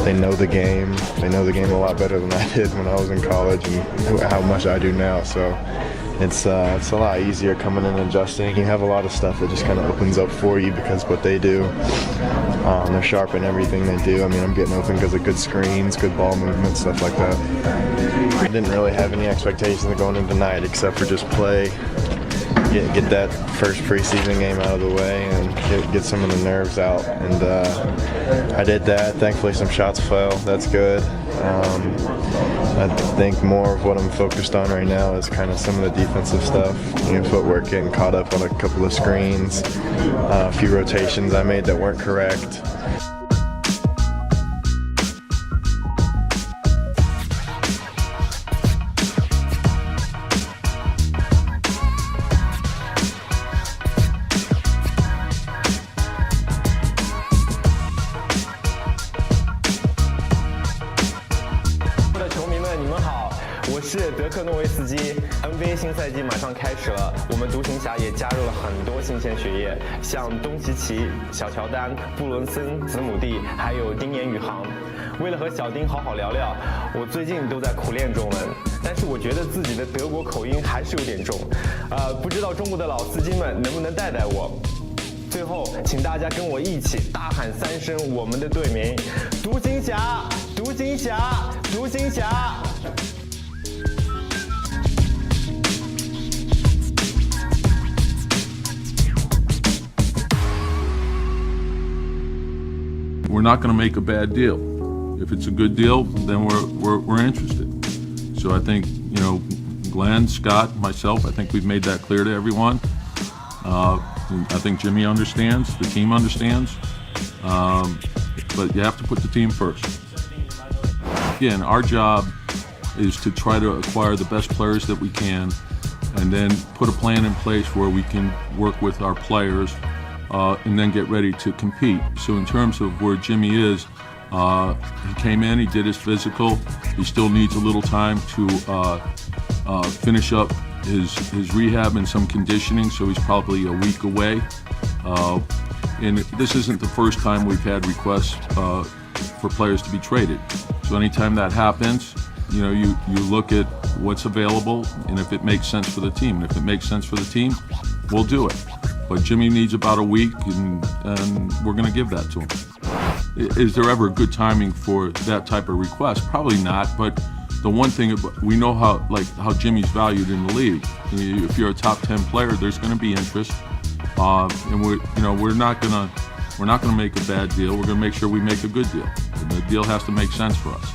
they know the game. They know the game a lot better than I did when I was in college and how much I do now. So it's a lot easier coming in and adjusting. You have a lot of stuff that just kind of opens up for you because what they do. They're sharp in everything they do. I mean, I'm getting open because of good screens, good ball movement, stuff like that. I didn't really have any expectations of going in tonight except for just play, get that first preseason game out of the way and get some of the nerves out. And I did that. Thankfully, some shots fell. That's good. I think more of what I'm focused on right now is kind of some of the defensive stuff. Footwork, getting caught up on a couple of screens, a few rotations I made that weren't correct. Dirk 诺维斯基 NBA 新赛季马上开始了，我们独行侠也加入了很多新鲜血液，像东契奇、小乔丹、布伦森、子母蒂，还有丁彦雨航。为了和小丁好好聊聊，我最近都在苦练中文，但是我觉得自己的德国口音还是有点重，不知道中国的老司机们能不能带带我。最后，请大家跟我一起大喊3声我们的队名：独行侠，独行侠，独行侠。We're not going to make a bad deal. If it's a good deal, then we're interested. So I think, Glenn, Scott, myself, I think we've made that clear to everyone. I think Jimmy understands, the team understands, but you have to put the team first. Again, our job is to try to acquire the best players that we can and then put a plan in place where we can work with our players and then get ready to compete. So in terms of where Jimmy is, he came in, he did his physical. He still needs a little time to finish up his rehab and some conditioning, so he's probably a week away. And this isn't the first time we've had requests for players to be traded. So anytime that happens, you look at what's available and if it makes sense for the team. And if it makes sense for the team, we'll do it. But Jimmy needs about a week, and we're going to give that to him. Is there ever good timing for that type of request? Probably not, but the one thing, we know how Jimmy's valued in the league. If you're a top 10 player, there's going to be interest, and we're not going to make a bad deal. We're going to make sure we make a good deal. And the deal has to make sense for us.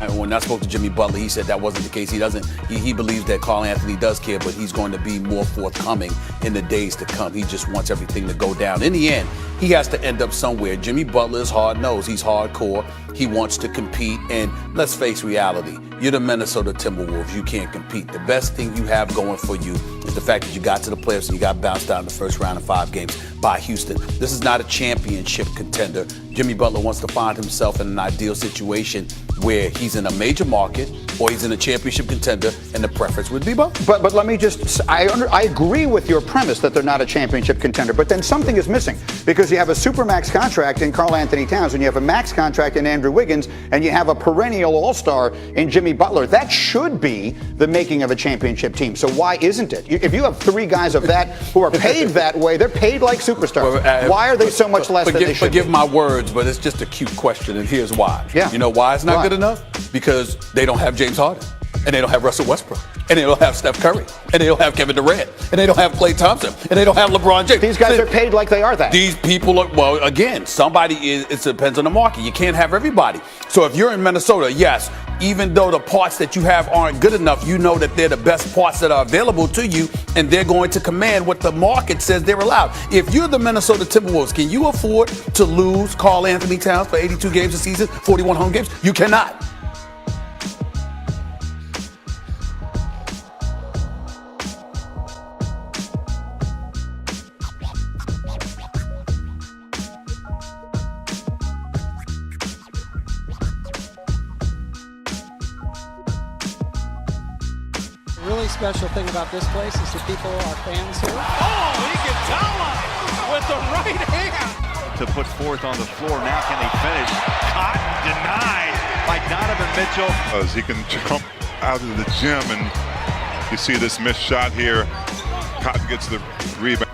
And when I spoke to Jimmy Butler, he said that wasn't the case. He believes that Karl Anthony does care, but he's going to be more forthcoming in the days to come. He just wants everything to go down. In the end, he has to end up somewhere. Jimmy Butler is hard-nosed. He's hardcore. He wants to compete. And let's face reality. You're the Minnesota Timberwolves. You can't compete. The best thing you have going for you is the fact that you got to the playoffs and you got bounced out in the first round of 5 games by Houston. This is not a championship contender. Jimmy Butler wants to find himself in an ideal situation where he's in a major market or he's in a championship contender, and the preference would be both. But let me just, I agree with your premise that they're not a championship contender, but then something is missing because you have a supermax contract in Karl Anthony Towns and you have a max contract in Andrew Wiggins and you have a perennial all-star in Jimmy Butler. That should be the making of a championship team. So why isn't it? If you have 3 guys of that who are paid that way, they're paid like superstars. Well, why are they so much less than they should Forgive be? my words, but it's just a cute question, and here's why. Yeah. You know why it's not good enough? Because they don't have James Harden, and they don't have Russell Westbrook, and they don't have Steph Curry, and they don't have Kevin Durant, and they don't have Klay Thompson, and they don't have LeBron James. These guys are paid like they are that. These people are, well, again, it depends on the market. You can't have everybody. So if you're in Minnesota, yes, even though the parts that you have aren't good enough, you know that they're the best parts that are available to you, and they're going to command what the market says they're allowed. If you're the Minnesota Timberwolves, can you afford to lose Karl Anthony Towns for 82 games a season, 41 home games? You cannot. Really special thing about this place is the people, our fans here. Oh, Iguodala with the right hand. to put forth on the floor. Now can they finish? Caught, denied by Donovan Mitchell. As he can jump out of the gym, and you see this missed shot here. Cotton gets the rebound.